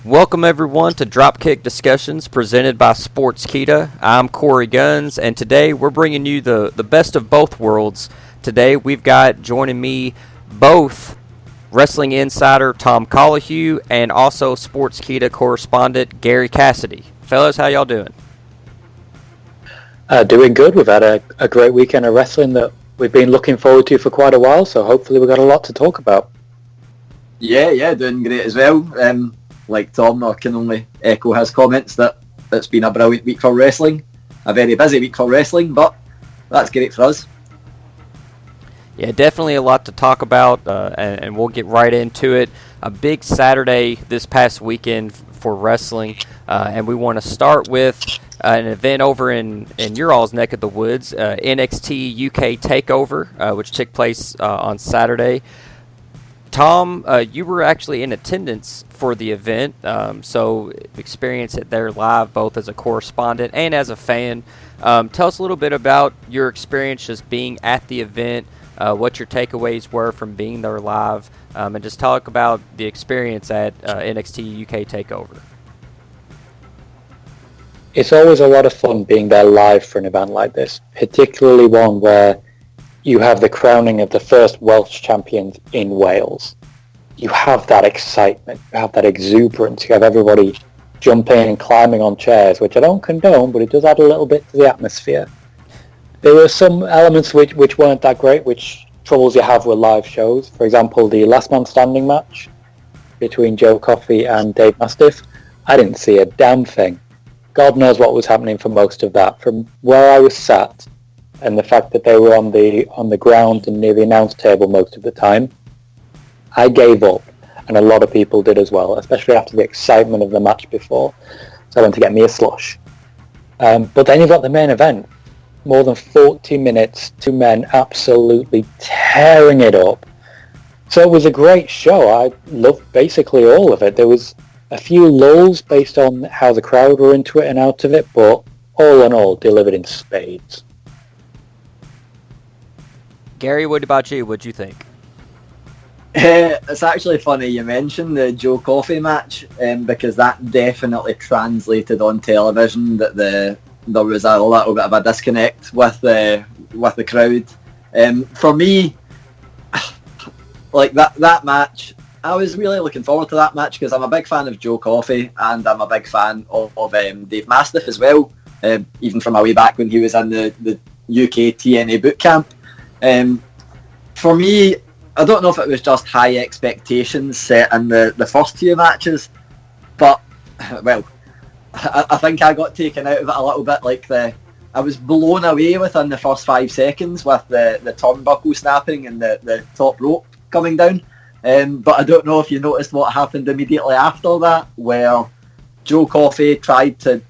Welcome everyone to Dropkick DiSKussions presented by Sportskeeda. I'm Korey Gunz, and today we're bringing you the best of both worlds. Today we've got joining me both wrestling insider Tom Colohue and also Sportskeeda correspondent Gary Cassidy. Fellas, how y'all doing? Doing good. We've had a great weekend of wrestling that we've been looking forward to for quite a while, so hopefully we've got a lot to talk about. Yeah, doing great as well. Like Tom, I can only echo his comments that it's been a brilliant week for wrestling. A very busy week for wrestling, but that's great for us. Yeah, definitely a lot to talk about, and we'll get right into it. A big Saturday this past weekend for wrestling, and we want to start with an event over in your all's neck of the woods, NXT UK TakeOver, which took place on Saturday. Tom, you were actually in attendance for the event, so experienced it there live, both as a correspondent and as a fan. Tell us a little bit about your experience just being at the event, what your takeaways were from being there live, and just talk about the experience at NXT UK TakeOver. It's always a lot of fun being there live for an event like this, particularly one where you have the crowning of the first Welsh champions in Wales. You have that excitement, you have that exuberance, you have everybody jumping and climbing on chairs, which I don't condone, but it does add a little bit to the atmosphere. There were some elements which weren't that great, which troubles you have with live shows. For example, the last man standing match between Joe Coffey and Dave Mastiff. I didn't see a damn thing. God knows what was happening for most of that. From where I was sat, and the fact that they were on the ground and near the announce table most of the time, I gave up, and a lot of people did as well, especially after the excitement of the match before. So I went to get me a slush. But then you've got the main event. More than 40 minutes, two men absolutely tearing it up. So it was a great show. I loved basically all of it. There was a few lulls based on how the crowd were into it and out of it, but all in all, delivered in spades. Gary, what about you? What'd you think? It's actually funny you mentioned the Joe Coffey match, because that definitely translated on television that there was a little bit of a disconnect with the crowd. For me, like that match, I was really looking forward to that match because I'm a big fan of Joe Coffey and I'm a big fan of Dave Mastiff as well, even from way back when he was in the UK TNA boot camp. For me, I don't know if it was just high expectations set in the first few matches, but, well, I think I got taken out of it a little bit. I was blown away within the first 5 seconds with the turnbuckle snapping and the top rope coming down. But I don't know if you noticed what happened immediately after that, where Joe Coffey tried to...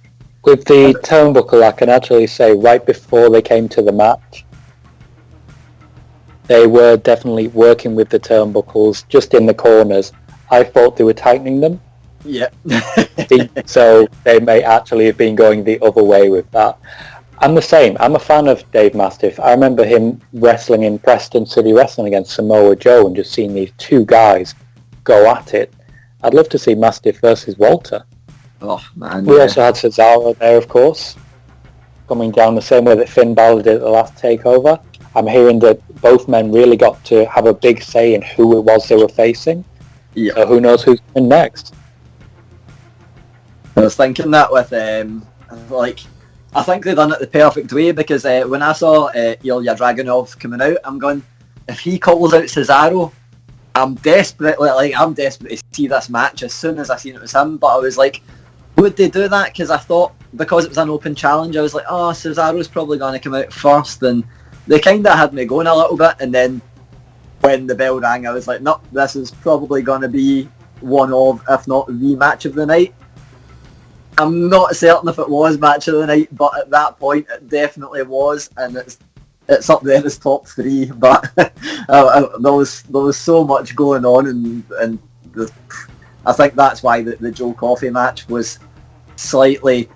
With the turnbuckle, I can actually say right before they came to the match, they were definitely working with the turnbuckles just in the corners. I thought they were tightening them. Yeah. So they may actually have been going the other way with that. I'm the same. I'm a fan of Dave Mastiff. I remember him wrestling in Preston City Wrestling against Samoa Joe and just seeing these two guys go at it. I'd love to see Mastiff versus Walter. Oh, man. We also had Cesaro there, of course, coming down the same way that Finn Balor did at the last TakeOver. I'm hearing that both men really got to have a big say in who it was they were facing. Yeah. So who knows who's in next? I was thinking that with, I think they done it the perfect way because when I saw Ilya Dragunov coming out, I'm going, if he calls out Cesaro, I'm desperate to see this match as soon as I seen it was him. But I was like, would they do that? Because I thought, because it was an open challenge, I was like, oh, Cesaro's probably going to come out first. And they kind of had me going a little bit. And then when the bell rang, I was like, no, this is probably going to be one of, if not the match of the night. I'm not certain if it was match of the night, but at that point it definitely was, and it's up there as top 3. But there was so much going on, and I think that's why the Joe Coffey match was slightly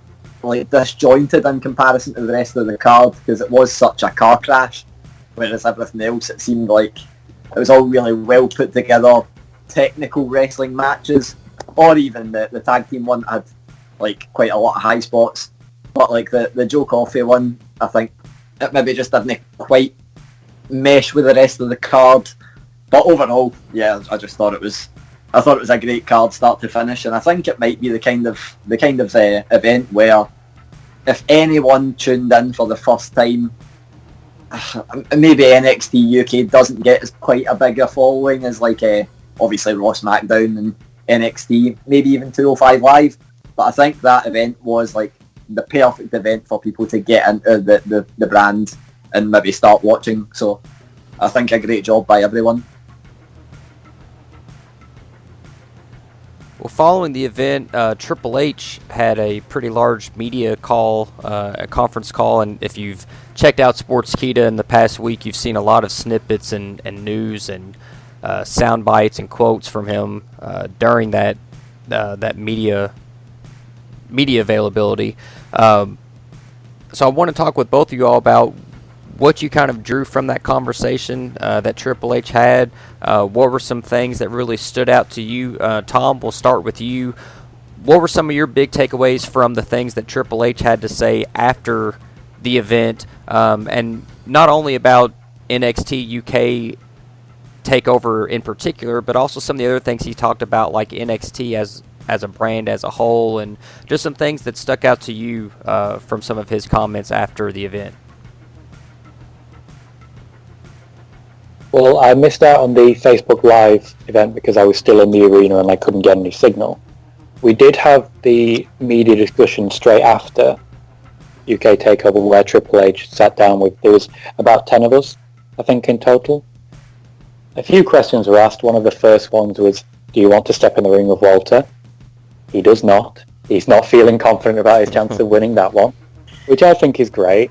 disjointed in comparison to the rest of the card, because it was such a car crash, whereas everything else it seemed like it was all really well put together technical wrestling matches. or even the tag team one had like quite a lot of high spots. But like the Joe Coffey one, I think it maybe just didn't quite mesh with the rest of the card. But overall, yeah, I thought it was a great card start to finish, and I think it might be the kind of event where if anyone tuned in for the first time, maybe NXT UK doesn't get as quite a bigger following as like obviously Raw, SmackDown and NXT, maybe even 205 Live, but I think that event was like the perfect event for people to get into the brand and maybe start watching. So I think a great job by everyone. Well, following the event, Triple H had a pretty large media call, a conference call, and if you've checked out Sportskeeda in the past week, you've seen a lot of snippets and news and sound bites and quotes from him during that media availability. So I want to talk with both of you all about what you kind of drew from that conversation that Triple H had. What were some things that really stood out to you? Tom, we'll start with you. What were some of your big takeaways from the things that Triple H had to say after the event, and not only about NXT UK TakeOver in particular, but also some of the other things he talked about, like NXT as a brand as a whole, and just some things that stuck out to you from some of his comments after the event? Well, I missed out on the Facebook Live event because I was still in the arena and I couldn't get any signal. We did have the media discussion straight after UK TakeOver where Triple H sat down with, there was about 10 of us, I think, in total. A few questions were asked. One of the first ones was, do you want to step in the ring with Walter? He does not. He's not feeling confident about his chance of winning that one, which I think is great.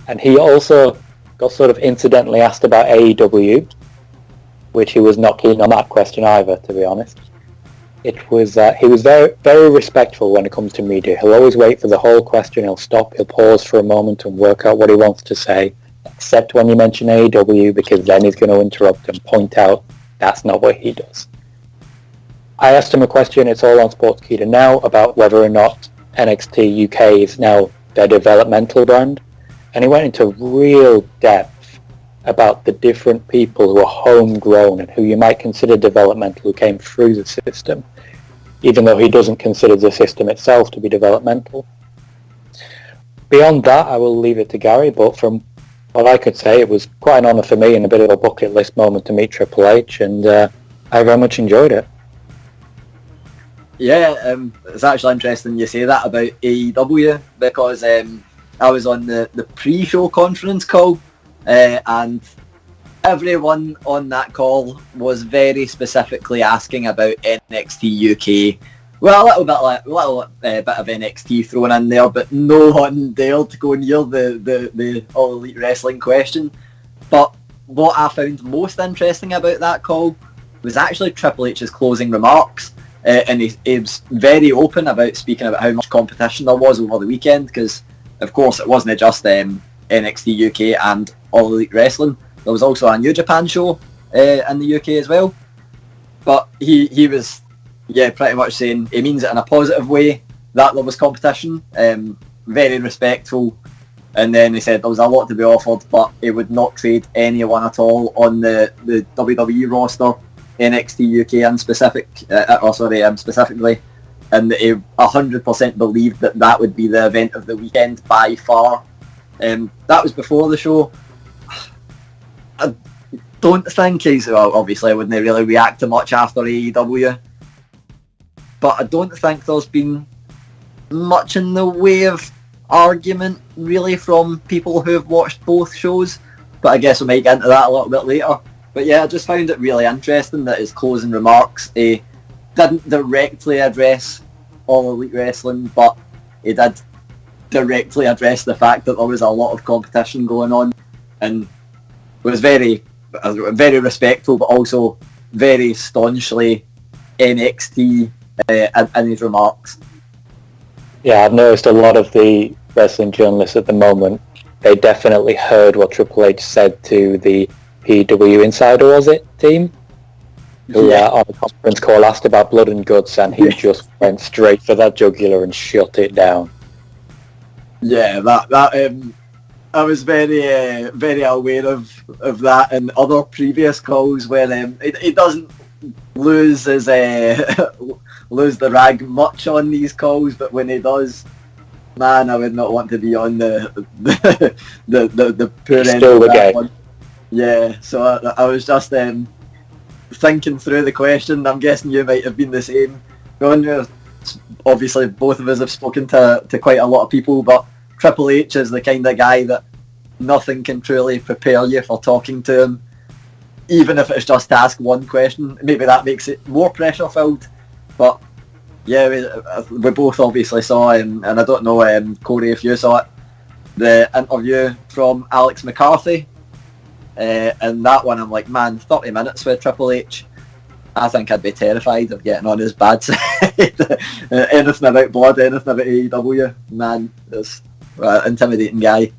And he also got sort of incidentally asked about AEW, which he was not keen on that question either, to be honest. It was he was very, very respectful when it comes to media. He'll always wait for the whole question. He'll stop. He'll pause for a moment and work out what he wants to say, except when you mention AEW, because then he's going to interrupt and point out that's not what he does. I asked him a question, it's all on Sportskeeda now, about whether or not NXT UK is now their developmental brand. And he went into real depth about the different people who are homegrown and who you might consider developmental, who came through the system, even though he doesn't consider the system itself to be developmental. Beyond that, I will leave it to Gary, but from what I could say, it was quite an honour for me and a bit of a bucket list moment to meet Triple H, and I very much enjoyed it. Yeah, it's actually interesting you say that about AEW, because I was on the pre-show conference call, and everyone on that call was very specifically asking about NXT UK. Well, a little bit of NXT thrown in there, but no one dared to go near the All Elite Wrestling question. But what I found most interesting about that call was actually Triple H's closing remarks. And he was very open about speaking about how much competition there was over the weekend, because of course it wasn't just NXT UK and All Elite Wrestling. There was also a New Japan show in the UK as well. But he was pretty much saying he means it in a positive way that there was competition, very respectful. And then he said there was a lot to be offered, but he would not trade anyone at all on the WWE roster, NXT UK and specifically, and he 100% believed that would be the event of the weekend by far. That was before the show. I don't think obviously I wouldn't really react to much after AEW, but I don't think there's been much in the way of argument really from people who have watched both shows, but I guess we might get into that a little bit later. But yeah, I just found it really interesting that his closing remarks didn't directly address All Elite Wrestling, but he did directly address the fact that there was a lot of competition going on, and was very, very respectful, but also very staunchly NXT in his remarks. Yeah, I've noticed a lot of the wrestling journalists at the moment, they definitely heard what Triple H said to the PW Insider, was it, team? who on a conference call asked about blood and guts, and he just went straight for that jugular and shut it down. Yeah, that I was very very aware of that in other previous calls where he doesn't lose his lose the rag much on these calls, but when he does, man, I would not want to be on the poor end of that one. Yeah, so I was just thinking through the question. I'm guessing you might have been the same. Obviously, both of us have spoken to quite a lot of people, but Triple H is the kind of guy that nothing can truly prepare you for talking to him, even if it's just to ask one question. Maybe that makes it more pressure filled, but yeah, we both obviously saw, and I don't know, Korey, if you saw it, the interview from Alex McCarthy, and that one I'm like, man, 30 minutes with Triple H, I think I'd be terrified of getting on his bad side. Anything about blood, anything about AEW, man, it's an intimidating guy.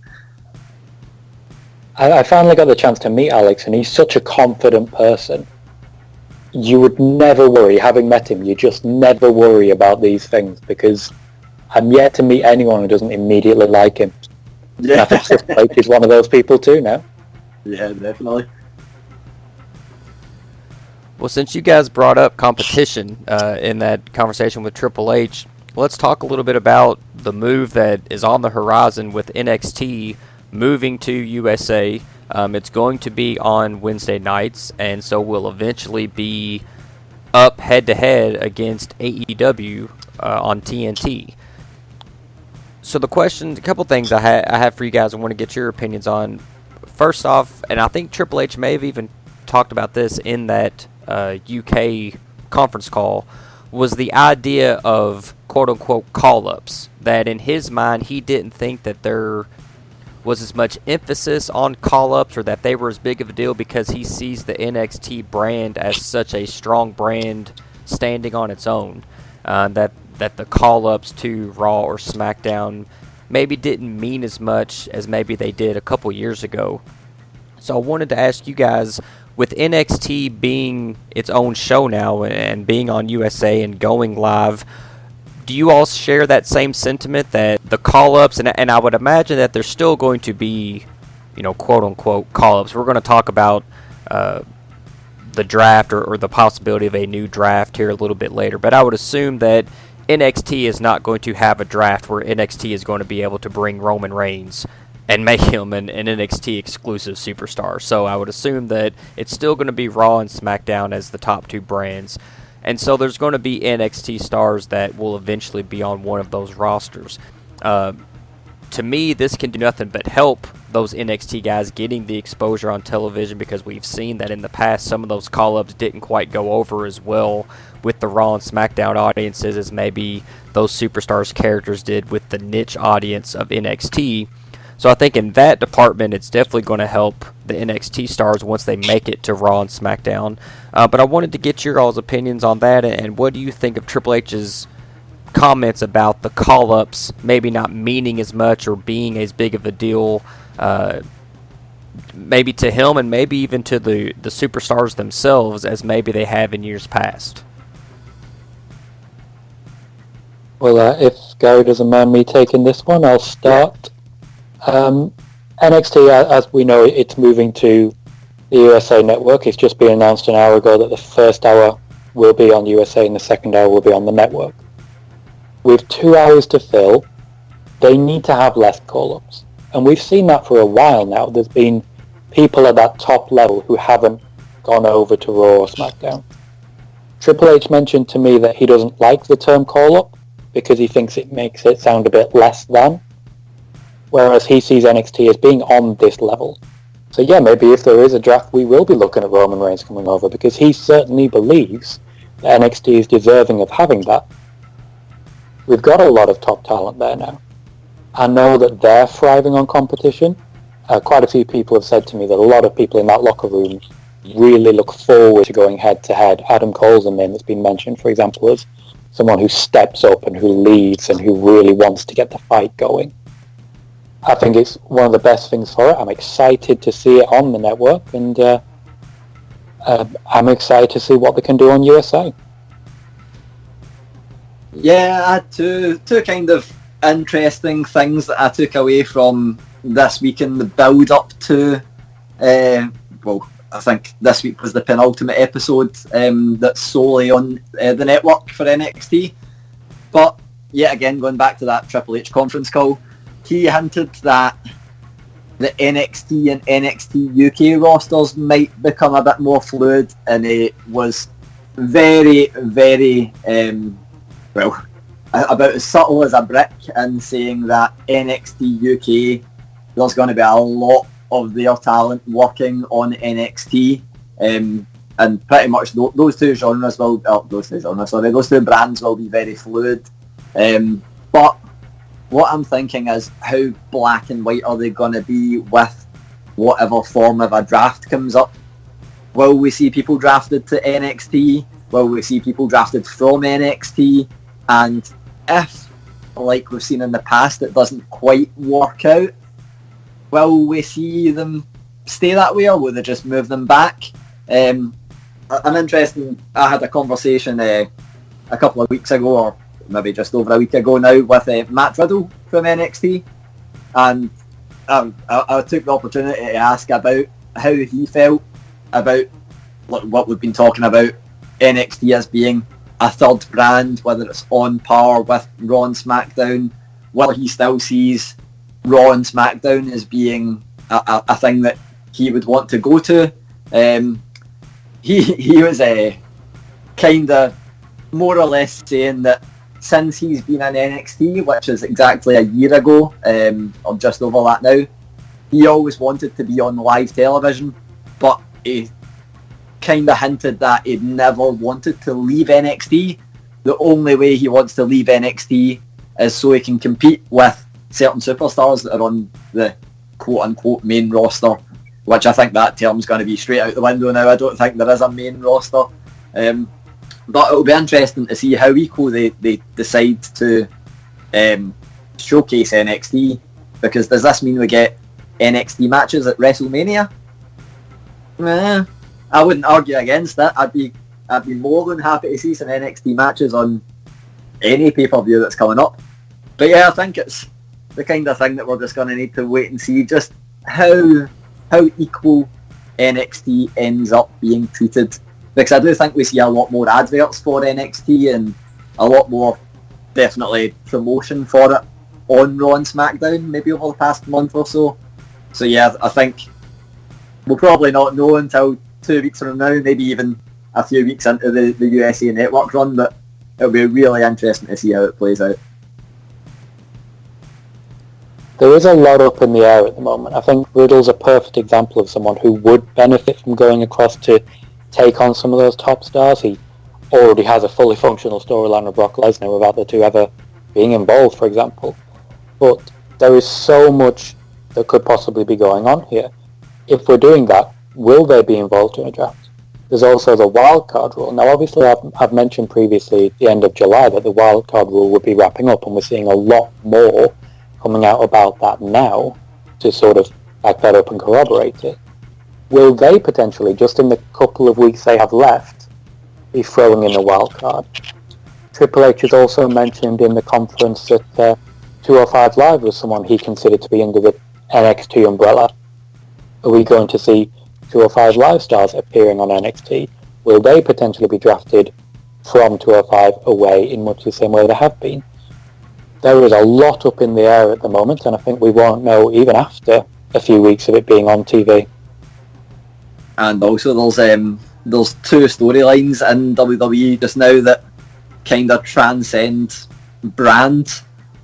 I finally got the chance to meet Alex, and he's such a confident person. You would never worry, having met him, you just never worry about these things, because I'm yet to meet anyone who doesn't immediately like him. Yeah. And I think Triple H is one of those people too now. Yeah, definitely. Well, since you guys brought up competition in that conversation with Triple H, let's talk a little bit about the move that is on the horizon with NXT moving to USA. It's going to be on Wednesday nights, and so will eventually be up head-to-head against AEW on TNT. So the question, a couple things I have for you guys I want to get your opinions on. First off, and I think Triple H may have even talked about this in that UK conference call, was the idea of quote-unquote call-ups, that in his mind he didn't think that there was as much emphasis on call-ups, or that they were as big of a deal, because he sees the NXT brand as such a strong brand standing on its own, that the call-ups to Raw or SmackDown maybe didn't mean as much as maybe they did a couple years ago. So I wanted to ask you guys, with NXT being its own show now and being on USA and going live, do you all share that same sentiment that the call-ups, and I would imagine that there's still going to be, quote-unquote call-ups. We're going to talk about the draft or the possibility of a new draft here a little bit later, but I would assume that NXT is not going to have a draft where NXT is going to be able to bring Roman Reigns and make him an NXT exclusive superstar. So I would assume that it's still going to be Raw and SmackDown as the top two brands. And so there's going to be NXT stars that will eventually be on one of those rosters. To me, this can do nothing but help those NXT guys getting the exposure on television, because we've seen that in the past some of those call-ups didn't quite go over as well with the Raw and SmackDown audiences as maybe those superstars' characters did with the niche audience of NXT. So I think in that department, it's definitely going to help the NXT stars once they make it to Raw and SmackDown. But I wanted to get your all's opinions on that, and what do you think of Triple H's comments about the call-ups maybe not meaning as much or being as big of a deal, maybe to him and maybe even to the superstars themselves as maybe they have in years past? Well, if Gary doesn't mind me taking this one, I'll start. NXT, as we know, it's moving to the USA Network. It's just been announced an hour ago that the first hour will be on USA and the second hour will be on the network. With 2 hours to fill, they need to have less call-ups. And we've seen that for a while now. There's been people at that top level who haven't gone over to Raw or SmackDown. Triple H mentioned to me that he doesn't like the term call-up because he thinks it makes it sound a bit less than, whereas he sees NXT as being on this level. So yeah, maybe if there is a draft, we will be looking at Roman Reigns coming over, because he certainly believes that NXT is deserving of having that. We've got a lot of top talent there now. I know that they're thriving on competition. Quite a few people have said to me that a lot of people in that locker room really look forward to going head-to-head. Adam Cole's a name that's been mentioned, for example, as someone who steps up and who leads and who really wants to get the fight going. I think it's one of the best things for it. I'm excited to see it on the network, and I'm excited to see what they can do on USA. Yeah, I had two kind of interesting things that I took away from this week in the build-up to, I think this week was the penultimate episode that's solely on the network for NXT. But, yet again, going back to that Triple H conference call, he hinted that the NXT and NXT UK rosters might become a bit more fluid, and it was very, very, about as subtle as a brick in saying that NXT UK, there's going to be a lot of their talent working on NXT, and pretty much those two brands will be very fluid. But what I'm thinking is, how black and white are they going to be with whatever form of a draft comes up? Will we see people drafted to NXT? Will we see people drafted from NXT? And if, like we've seen in the past, it doesn't quite work out, will we see them stay that way, or will they just move them back? I'm interested. I had a conversation a couple of weeks ago, or maybe just over a week ago now, with Matt Riddle from NXT, and I took the opportunity to ask about how he felt about what we've been talking about, NXT as being a third brand, whether it's on par with Raw and SmackDown, whether he still sees Raw and SmackDown as being a thing that he would want to go to. He was kind of more or less saying that since he's been in NXT, which is exactly a year ago, or just over that now, he always wanted to be on live television, but he kind of hinted that he'd never wanted to leave NXT. The only way he wants to leave NXT is so he can compete with certain superstars that are on the quote-unquote main roster, which I think that term's going to be straight out the window now. I don't think there is a main roster. But it'll be interesting to see how equal they decide to showcase NXT, because does this mean we get NXT matches at WrestleMania? I wouldn't argue against that. I'd be more than happy to see some NXT matches on any pay-per-view that's coming up. But yeah, I think it's the kind of thing that we're just going to need to wait and see just how equal NXT ends up being treated. Because I do think we see a lot more adverts for NXT and a lot more, definitely, promotion for it on Raw and SmackDown, maybe over the past month or so. So yeah, I think we'll probably not know until 2 weeks from now, maybe even a few weeks into the USA Network run, but it'll be really interesting to see how it plays out. There is a lot up in the air at the moment. I think Riddle's a perfect example of someone who would benefit from going across to take on some of those top stars. He already has a fully functional storyline with Brock Lesnar without the two ever being involved, for example. But there is so much that could possibly be going on here. If we're doing that, will they be involved in a draft? There's also the wildcard rule. Now, obviously, I've mentioned previously at the end of July that the wildcard rule would be wrapping up, and we're seeing a lot more coming out about that now to sort of back that up and corroborate it. Will they potentially, just in the couple of weeks they have left, be throwing in the wild card? Triple H has also mentioned in the conference that 205 Live was someone he considered to be under the NXT umbrella. Are we going to see 205 Live stars appearing on NXT? Will they potentially be drafted from 205 away in much the same way they have been? There is a lot up in the air at the moment, and I think we won't know even after a few weeks of it being on TV. And also there's two storylines in WWE just now that kind of transcend brand,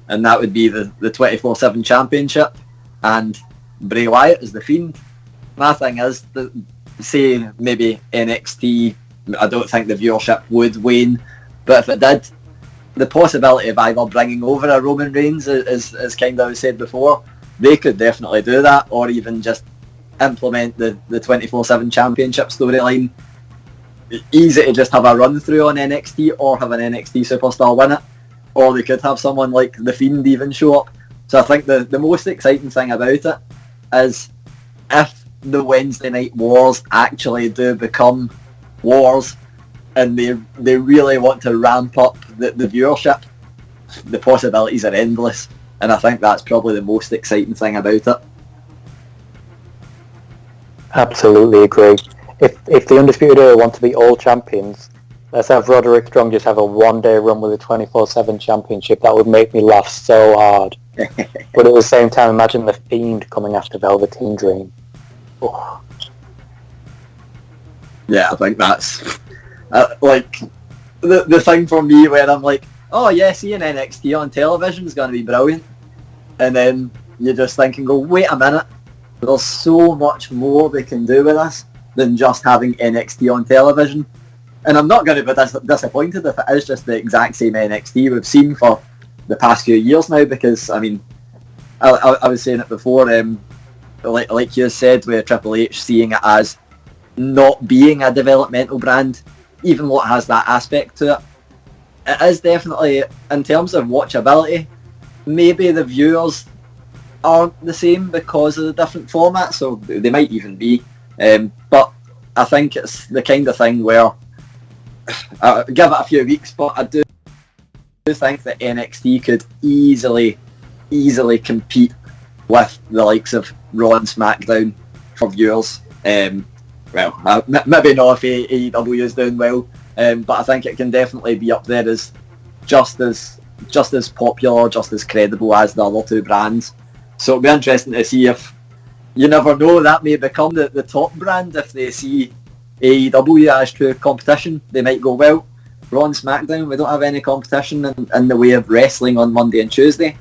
and that would be the 24/7 Championship and Bray Wyatt as the Fiend. My thing is, say maybe NXT, I don't think the viewership would wane, but if it did, the possibility of either bringing over a Roman Reigns, as kind of said before, they could definitely do that, or even just implement the 24/7 Championship storyline. Easy to just have a run through on NXT, or have an NXT superstar win it, or they could have someone like The Fiend even show up. So I think the most exciting thing about it is if the Wednesday night wars actually do become wars, and they really want to ramp up the viewership, the possibilities are endless, and I think that's probably the most exciting thing about it. Absolutely agree. If the Undisputed Era want to be all champions, let's have Roderick Strong just have a one-day run with a 24/7 championship. That would make me laugh so hard. But at the same time, imagine the Fiend coming after Velveteen Dream. Oh. Yeah, I think that's like the thing for me where I'm like, oh yeah, seeing NXT on television is going to be brilliant, and then you're just thinking, go, wait a minute, there's so much more they can do with this than just having NXT on television. And I'm not going to be disappointed if it is just the exact same NXT we've seen for the past few years now, because, I mean, I was saying it before, like you said, with Triple H seeing it as not being a developmental brand, even though it has that aspect to it, it is definitely, in terms of watchability, maybe the viewers aren't the same because of the different formats, so they might even be. But I think it's the kind of thing where I'll give it a few weeks, but I do think that NXT could easily compete with the likes of Raw and SmackDown for viewers. Well, maybe not if AEW is doing well, but I think it can definitely be up there as just as popular, just as credible as the other two brands. So it'll be interesting to see if, you never know, that may become the top brand if they see AEW as true competition. They might go, well, Raw and SmackDown, we don't have any competition in the way of wrestling on Monday and Tuesday.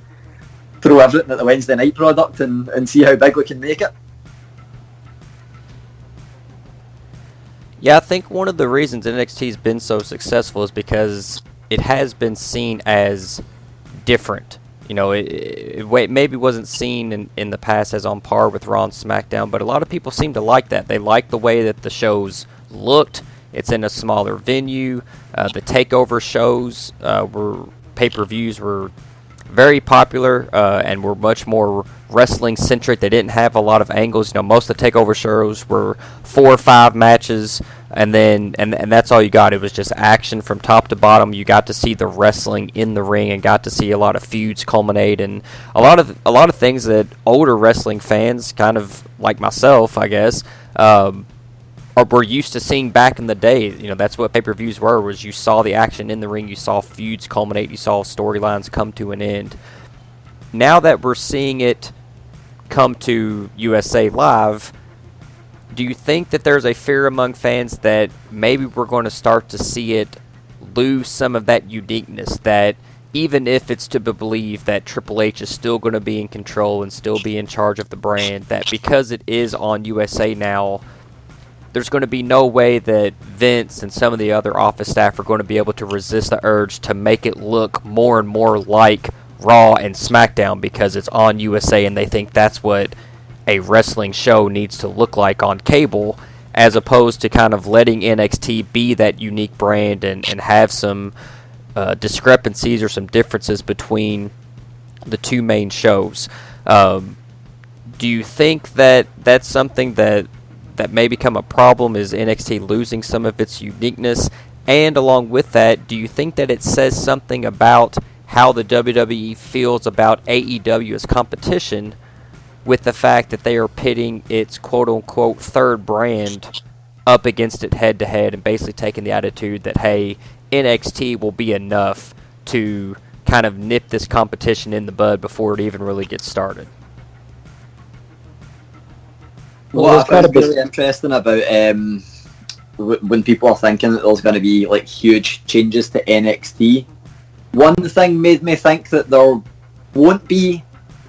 Throw everything at the Wednesday night product and see how big we can make it. Yeah, I think one of the reasons NXT has been so successful is because it has been seen as different. You know, it maybe wasn't seen in the past as on par with Raw and SmackDown, but a lot of people seem to like that. They like the way that the shows looked. It's in a smaller venue. The TakeOver shows pay-per-views were very popular and were much more wrestling-centric. They didn't have a lot of angles. You know, most of the TakeOver shows were 4 or 5 matches, and that's all you got. It was just action from top to bottom. You got to see the wrestling in the ring and got to see a lot of feuds culminate, and a lot of things that older wrestling fans, kind of like myself, I guess, were used to seeing back in the day. You know, that's what pay-per-views were, was you saw the action in the ring, you saw feuds culminate, you saw storylines come to an end. Now that we're seeing it come to USA Live, do you think that there's a fear among fans that maybe we're going to start to see it lose some of that uniqueness, that even if it's to be believed that Triple H is still going to be in control and still be in charge of the brand, that because it is on USA now, there's going to be no way that Vince and some of the other office staff are going to be able to resist the urge to make it look more and more like Raw and SmackDown because it's on USA and they think that's what a wrestling show needs to look like on cable, as opposed to kind of letting NXT be that unique brand and have some discrepancies or some differences between the two main shows. Do you think that that's something that may become a problem, is NXT losing some of its uniqueness? And along with that, do you think that it says something about how the WWE feels about AEW as competition, with the fact that they are pitting its quote-unquote third brand up against it head-to-head and basically taking the attitude that, hey, NXT will be enough to kind of nip this competition in the bud before it even really gets started? Well, I find it really interesting about when people are thinking that there's going to be like huge changes to NXT. One thing made me think that there won't be,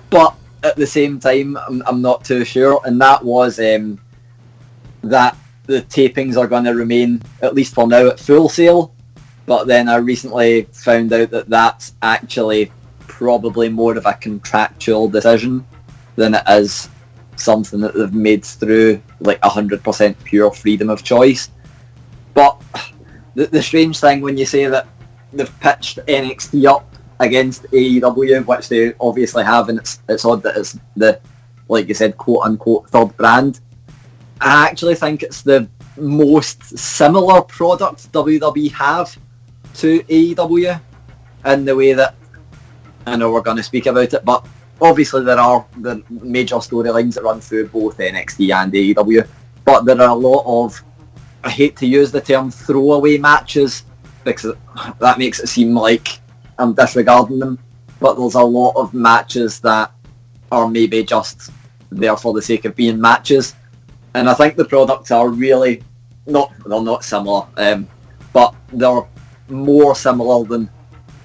but at the same time, I'm not too sure, and that was that the tapings are going to remain, at least for now, at Full Sail. But then I recently found out that that's actually probably more of a contractual decision than it is something that they've made through like 100% pure freedom of choice. But the strange thing when you say that they've pitched NXT up against AEW, which they obviously have, and it's odd that it's the, like you said, quote unquote third brand. I actually think it's the most similar product WWE have to AEW in the way that, I know we're going to speak about it, but obviously there are the major storylines that run through both NXT and AEW, but there are a lot of, I hate to use the term throwaway matches because that makes it seem like I'm disregarding them, but there's a lot of matches that are maybe just there for the sake of being matches. And I think the products are really they're not similar, but they're more similar than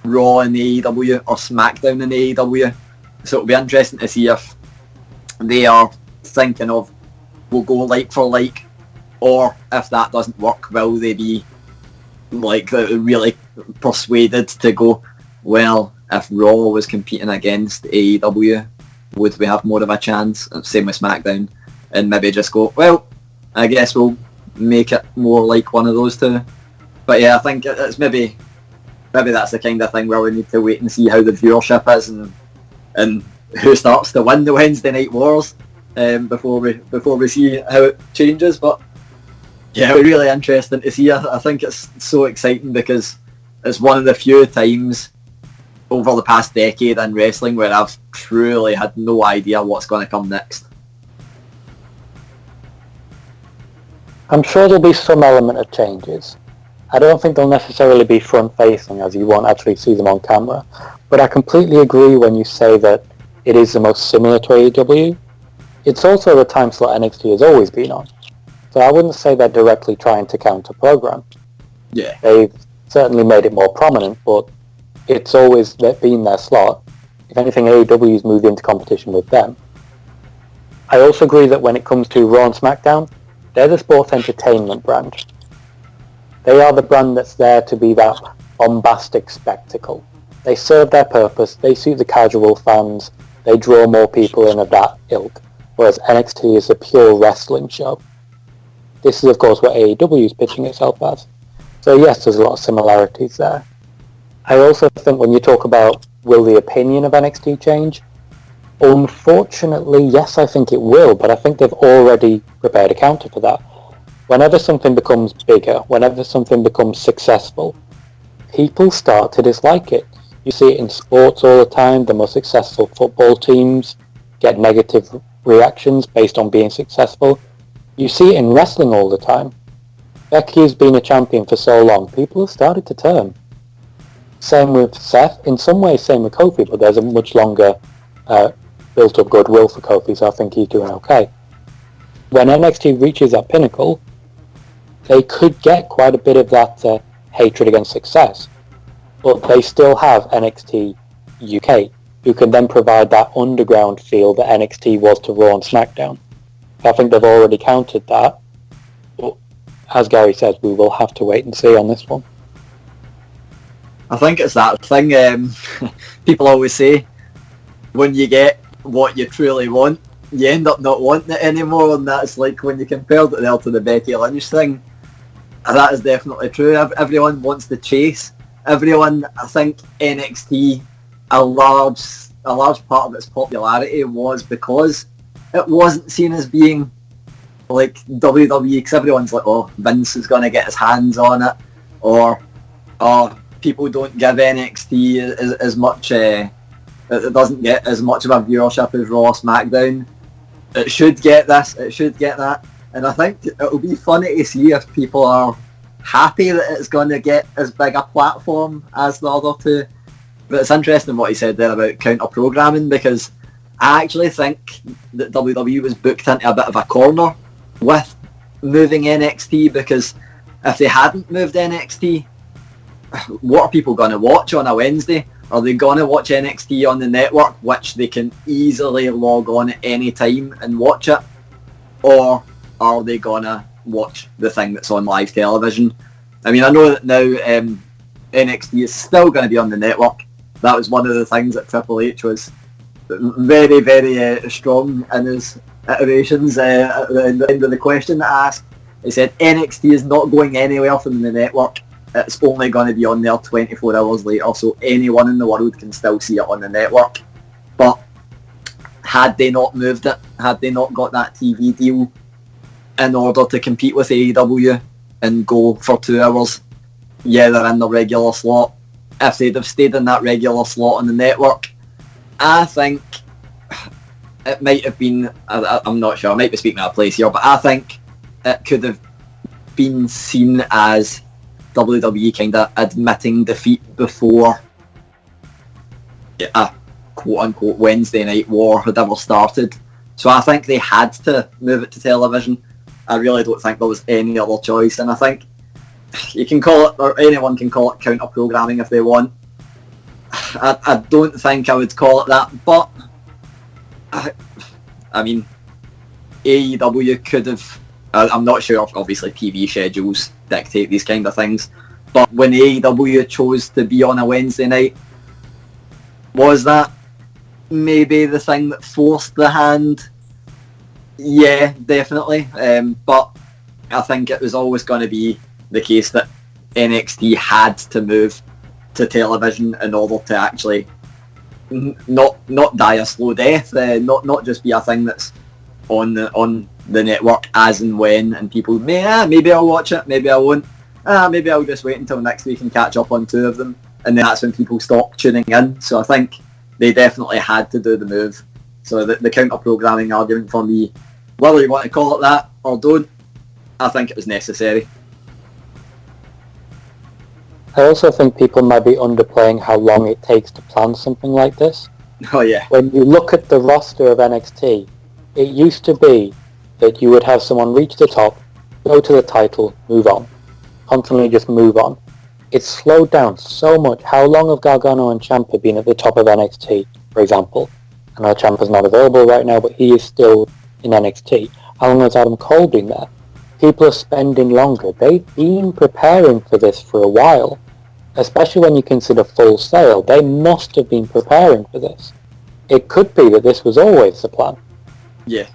Raw in AEW or SmackDown in AEW. So it'll be interesting to see if they are thinking of, we'll go like for like, or if that doesn't work, will they be like really persuaded to go, well, if Raw was competing against AEW, would we have more of a chance? Same with SmackDown. And maybe just go, well, I guess we'll make it more like one of those two. But yeah, I think it's maybe that's the kind of thing where we need to wait and see how the viewership is and who starts to win the Wednesday Night Wars before we see how it changes. But yeah, it's really interesting to see. I think it's so exciting because it's one of the few times over the past decade in wrestling where I've truly had no idea what's going to come next. I'm sure there'll be some element of changes. I don't think they'll necessarily be front-facing as you won't actually see them on camera, but I completely agree when you say that it is the most similar to AEW. It's also the time slot NXT has always been on, so I wouldn't say they're directly trying to counter-program. Yeah. They've certainly made it more prominent, but it's always been their slot. If anything, AEW's moved into competition with them. I also agree that when it comes to Raw and SmackDown, they're the sports entertainment brand. They are the brand that's there to be that bombastic spectacle. They serve their purpose, they suit the casual fans, they draw more people in of that ilk, whereas NXT is a pure wrestling show. This is of course what AEW is pitching itself as. So yes, there's a lot of similarities there. I also think when you talk about will the opinion of NXT change, unfortunately, yes, I think it will, but I think they've already prepared a counter for that. Whenever something becomes bigger, whenever something becomes successful, people start to dislike it. You see it in sports all the time. The most successful football teams get negative reactions based on being successful. You see it in wrestling all the time. Becky has been a champion for so long, people have started to turn. Same with Seth, in some ways same with Kofi, but there's a much longer built-up goodwill for Kofi, so I think he's doing okay. When NXT reaches that pinnacle, they could get quite a bit of that hatred against success, but they still have NXT UK, who can then provide that underground feel that NXT was to Raw and SmackDown. I think they've already countered that, but as Gary says, we will have to wait and see on this one. I think it's that thing people always say, when you get what you truly want, you end up not wanting it anymore, and that's like when you compared it there to the Becky Lynch thing. That is definitely true. Everyone wants the chase. Everyone, I think NXT, a large part of its popularity was because it wasn't seen as being like WWE, because everyone's like, oh, Vince is going to get his hands on it, or oh, people don't give NXT as much, it doesn't get as much of a viewership as Raw, SmackDown. It should get this, it should get that. And I think it'll be funny to see if people are happy that it's going to get as big a platform as the other two. But it's interesting what he said there about counter-programming, because I actually think that WWE was booked into a bit of a corner with moving NXT, because if they hadn't moved NXT, what are people going to watch on a Wednesday? Are they going to watch NXT on the network, which they can easily log on at any time and watch it? Or are they going to watch the thing that's on live television? I mean, I know that now NXT is still going to be on the network. That was one of the things that Triple H was very, very strong in his iterations at the end of the question that I asked. He said NXT is not going anywhere from the network. It's only going to be on there 24 hours later, so anyone in the world can still see it on the network. But had they not moved it, had they not got that TV deal, in order to compete with AEW and go for 2 hours, yeah, they're in the regular slot. If they'd have stayed in that regular slot on the network, I think it might have been, I'm not sure, I might be speaking out of place here, but I think it could have been seen as WWE kind of admitting defeat before a quote-unquote Wednesday Night War had ever started. So I think they had to move it to television. I really don't think there was any other choice, and I think you can call it, or anyone can call it counter-programming if they want. I don't think I would call it that, but I mean, AEW could have, I'm not sure if obviously TV schedules dictate these kind of things, but when AEW chose to be on a Wednesday night, was that maybe the thing that forced the hand? Yeah, definitely. But I think it was always going to be the case that NXT had to move to television in order to actually not die a slow death, not just be a thing that's on the network as and when, and people maybe I'll watch it, maybe I won't, maybe I'll just wait until next week and catch up on 2 of them, and then that's when people stop tuning in. So I think they definitely had to do the move. So the counter-programming argument for me, whether you want to call it that or don't, I think it was necessary. I also think people might be underplaying how long it takes to plan something like this. Oh yeah. When you look at the roster of NXT, it used to be that you would have someone reach the top, go to the title, move on. Constantly just move on. It's slowed down so much. How long have Gargano and Ciampa been at the top of NXT, for example? I know Ciampa's not available right now, but he is still in NXT. How long has Adam Cole been there? People are spending longer. They've been preparing for this for a while. Especially when you consider Full Sail. They must have been preparing for this. It could be that this was always the plan. Yeah.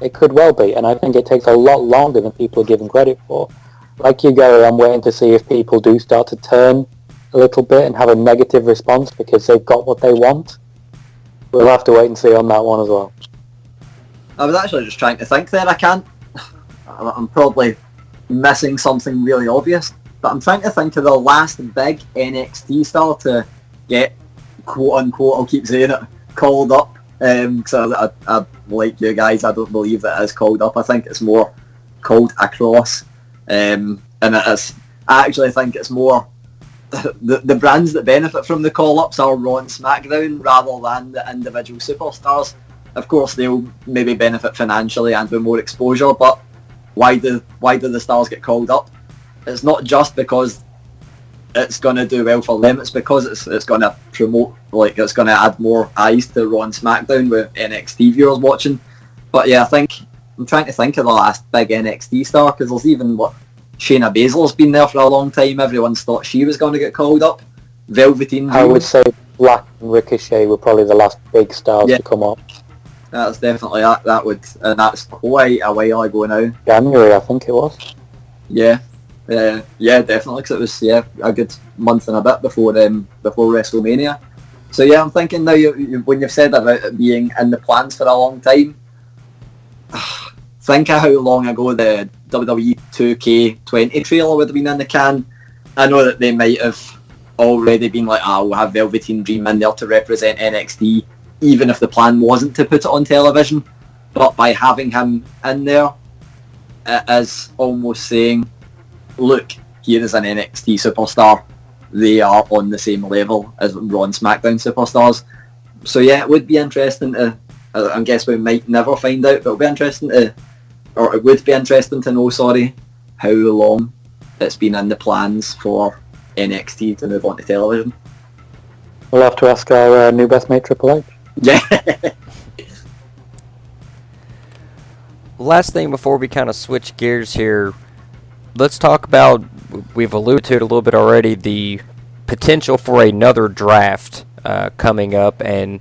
It could well be, and I think it takes a lot longer than people are giving credit for. Like you, Gary, I'm waiting to see if people do start to turn a little bit and have a negative response because they've got what they want. We'll have to wait and see on that one as well. I was actually just trying to think there. I can't. I'm probably missing something really obvious, but I'm trying to think of the last big NXT star to get, quote-unquote, I'll keep saying it, called up. So I like you guys, I don't believe that it is called up. I think it's more called across. And it is. I actually think it's more the brands that benefit from the call-ups are Raw and SmackDown rather than the individual superstars. Of course, they'll maybe benefit financially and with more exposure, but why do the stars get called up? It's not just because it's going to do well for them, it's because it's going to promote, like it's going to add more eyes to Raw and SmackDown with NXT viewers watching. But yeah, I'm trying to think of the last big NXT star, because there's even Shayna Baszler's been there for a long time. Everyone's thought she was going to get called up. Velveteen I would say Black and Ricochet were probably the last big stars to come up. That's definitely that would, and that's quite a while ago now. January, I think it was. Yeah, definitely, because it was a good month and a bit before WrestleMania. So yeah, I'm thinking now when you've said about it being in the plans for a long time, think of how long ago the WWE 2K20 trailer would have been in the can. I know that they might have already been like, we'll have Velveteen Dream in there to represent NXT, even if the plan wasn't to put it on television. But by having him in there, it is almost saying, look, here is an NXT superstar. They are on the same level as Raw and SmackDown superstars. So yeah, it would be interesting to, I guess we might never find out, but it would be interesting to know, how long it's been in the plans for NXT to move on to television. We'll have to ask our new best mate Triple H. Yeah. Last thing before we kind of switch gears here, let's talk about, we've alluded to it a little bit already, the potential for another draft coming up. And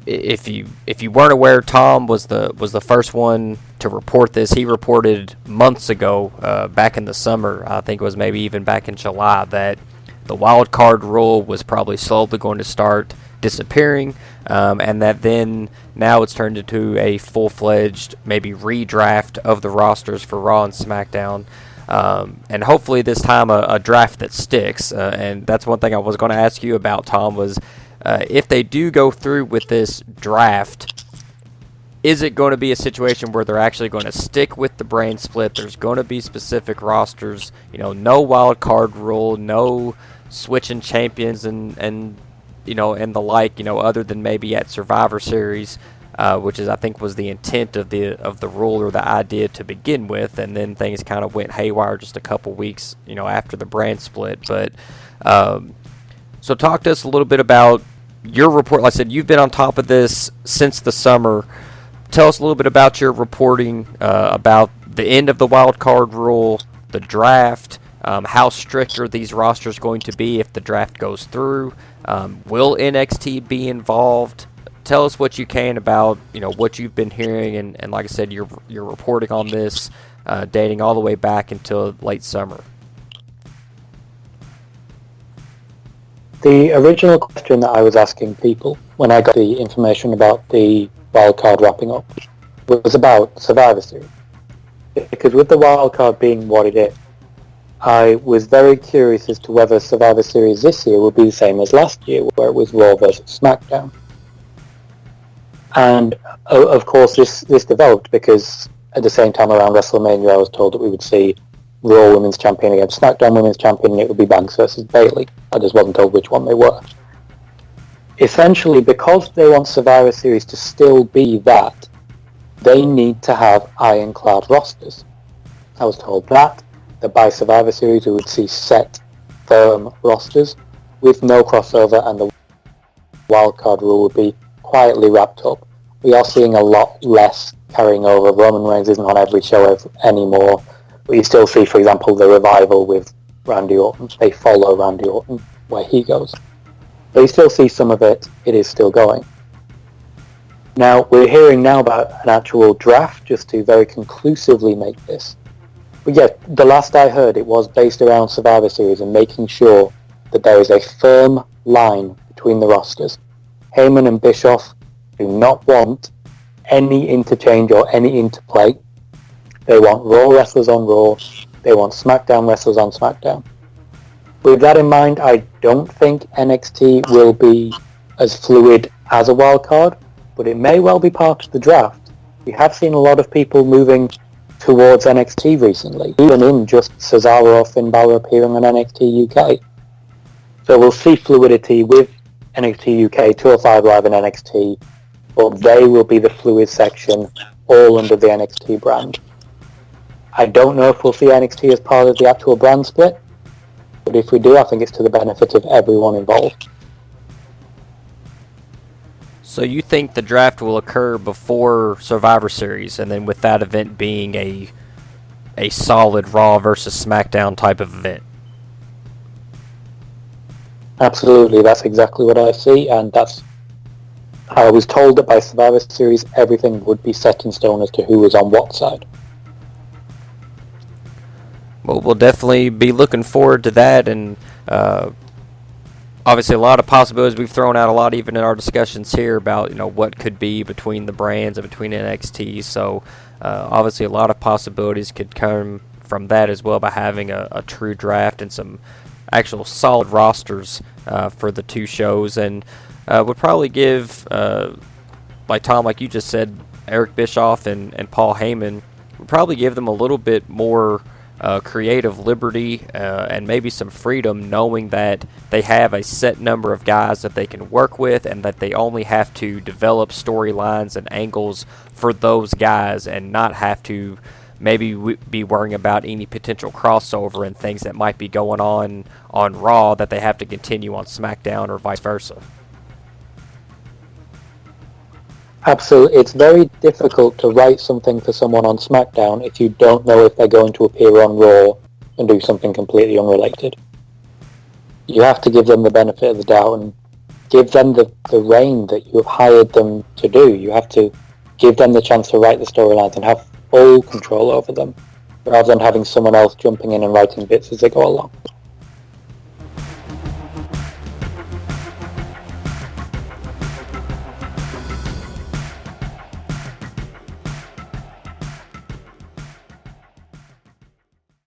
if you weren't aware, Tom was the first one to report this. He reported months ago, back in the summer, I think it was maybe even back in July, that the wild card rule was probably slowly going to start disappearing, and that then now it's turned into a full-fledged maybe redraft of the rosters for Raw and SmackDown, and hopefully this time a draft that sticks. And that's one thing I was going to ask you about, Tom, was if they do go through with this draft, is it going to be a situation where they're actually going to stick with the brand split? There's going to be specific rosters, no wild card rule, no switching champions and the like, other than maybe at Survivor Series, which I think was the intent of the rule or the idea to begin with, and then things kind of went haywire just a couple weeks, after the brand split. But so talk to us a little bit about your report. Like I said, you've been on top of this since the summer. Tell us a little bit about your reporting about the end of the wild card rule, the draft. How strict are these rosters going to be if the draft goes through? Will NXT be involved? Tell us what you can about what you've been hearing, and like I said, you're reporting on this dating all the way back until late summer. The original question that I was asking people when I got the information about the wildcard wrapping up was about Survivor Series. Because with the wildcard being what it is, I was very curious as to whether Survivor Series this year would be the same as last year, where it was Raw versus SmackDown. And of course this developed because at the same time around WrestleMania I was told that we would see Raw Women's Champion against SmackDown Women's Champion, and it would be Banks versus Bayley. I just wasn't told which one they were. Essentially, because they want Survivor Series to still be that, they need to have ironclad rosters. I was told that by Survivor Series we would see set, firm rosters with no crossover, and the wildcard rule would be quietly wrapped up. We are seeing a lot less carrying over. Roman Reigns isn't on every show anymore, but you still see, for example, the revival with Randy Orton. They follow Randy Orton where he goes. But you still see some of it. It is still going. Now, we're hearing now about an actual draft just to very conclusively make this. But yeah, the last I heard, it was based around Survivor Series and making sure that there is a firm line between the rosters. Heyman and Bischoff do not want any interchange or any interplay. They want Raw wrestlers on Raw. They want SmackDown wrestlers on SmackDown. With that in mind, I don't think NXT will be as fluid as a wild card, but it may well be part of the draft. We have seen a lot of people moving towards NXT recently, even in just Cesaro or Finn Balor appearing on NXT UK. So we'll see fluidity with NXT UK, 205 Live and NXT, but they will be the fluid section, all under the NXT brand. I don't know if we'll see NXT as part of the actual brand split, but if we do, I think it's to the benefit of everyone involved. So you think the draft will occur before Survivor Series, and then with that event being a solid Raw versus SmackDown type of event? Absolutely, that's exactly what I see, and I was told that by Survivor Series everything would be set in stone as to who was on what side. Well, we'll definitely be looking forward to that, and obviously a lot of possibilities. We've thrown out a lot even in our discussions here about what could be between the brands and between NXT, so obviously a lot of possibilities could come from that as well by having a true draft and some actual solid rosters for the two shows, and would probably give, like Tom, like you just said, Eric Bischoff and Paul Heyman, would probably give them a little bit more creative liberty and maybe some freedom, knowing that they have a set number of guys that they can work with and that they only have to develop storylines and angles for those guys and not have to maybe be worrying about any potential crossover and things that might be going on Raw that they have to continue on SmackDown or vice versa. Absolutely. It's very difficult to write something for someone on SmackDown if you don't know if they're going to appear on Raw and do something completely unrelated. You have to give them the benefit of the doubt and give them the reign that you have hired them to do. You have to give them the chance to write the storylines and have full control over them, rather than having someone else jumping in and writing bits as they go along.